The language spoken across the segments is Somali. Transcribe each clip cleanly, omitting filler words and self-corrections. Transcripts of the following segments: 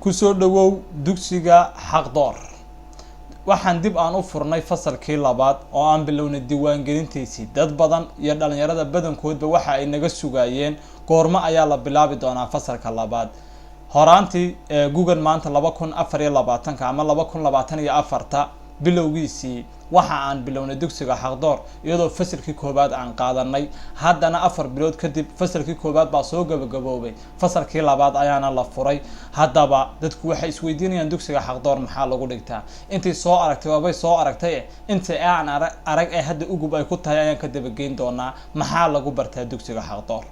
kusoo dhawow dugsiga xaqdoor waxaan dib aan u furnay fasalkii labaad oo aan bilownay diiwaangelintiisii dad badan iyo dhalinyarada badankoodba waxa ay naga sugayeen goormo ayaa la bilaabi doonaa fasalka labaad horaantii Google maanta 2024 ama 2024 bilowgiisii waxa aan bilownay dugsiga xaqdoor iyadoo fasalkii koobaad aan qaadanay haddana 4 bilood kadib fasalkii koobaad baa soo gabagaboobay fasalkii labaad ayaana la furay haddaba dadku waxay isweydiinayaan dugsiga xaqdoor maxaa lagu dhigtaa intii soo aragtay waabay soo aragtay intii aan arag ee hadda ugub ay ku tahay ayaan ka dabageyn doonaa maxaa lagu bartaa dugsiga xaqdoor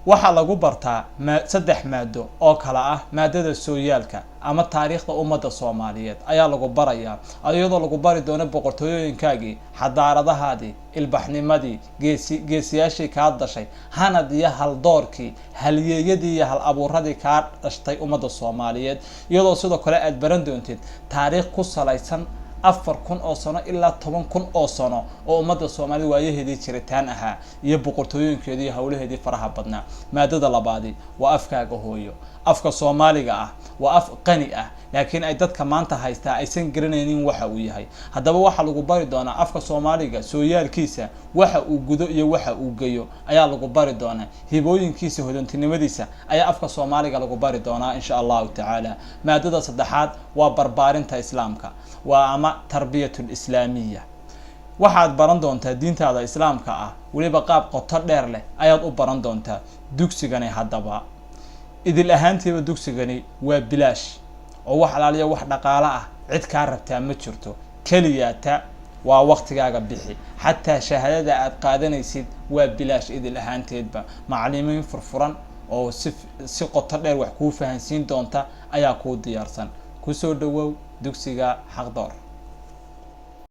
waxa lagu bartaa saddex maado oo kala ah maadada sooyaalka ama taariikhda ummadda Soomaaliyeed ayaa lagu barayaa iyadoo lagu bari doono boqortooyooyinkaagii xadaaradahaadii ilbaxnimadii geesiyaashii ka dhashay hanad iyo hal doorkii halyeeyadii iyo hal abuuradii ka dhashtay ummadda Soomaaliyeed iyadoo sidoo kale aad baran doontid taariikh ku salaysan 4,000 oo sano ilaa 10,000 oo sano oo ummadda Soomaaliyeed waayaheedii jiritaan ahaa iyo boqortooyinkeedii hawlaheedii faraha badnaa maadada labaadi waa afkaaga hooyo afka Soomaaliga ah waa af qani ah laakiin ay dadka maanta haystaa aysan garanaynin waxa uu yahay haddaba waxa lagu bari doonaa afka Soomaaliga sooyaalkiisa waxa uu gudo iyo waxa uu geeyo ayaa lagu bari doonaa hibooyinkiisa hodantinimadiisa ayaa afka Soomaaliga lagu bari doonaa insha Allah ta'ala maadada saddexaad waa barbaarinta islaamka waa ama tarbiyatul islaamiyya waxaad baran doontaa diintaada islaamka ah waliba qaab qoto dheer leh ayaad u baran doontaa dugsigani haddaba idil ahaantiiba dugsigani waa bilaash oo wax alaaliya wax dhaqaale ah cid ka rabtaa ma jirto kaliyaata waa waqtigaaga bixi hatta shahaadada aad qaadanaysid waa bilaash idil ahaanteedba macallimiin furfuran oo si qoto dheer wax ku fahansiin doonta ayaa ku diyaarsan kusoo dhawow dugsiga xaqdoor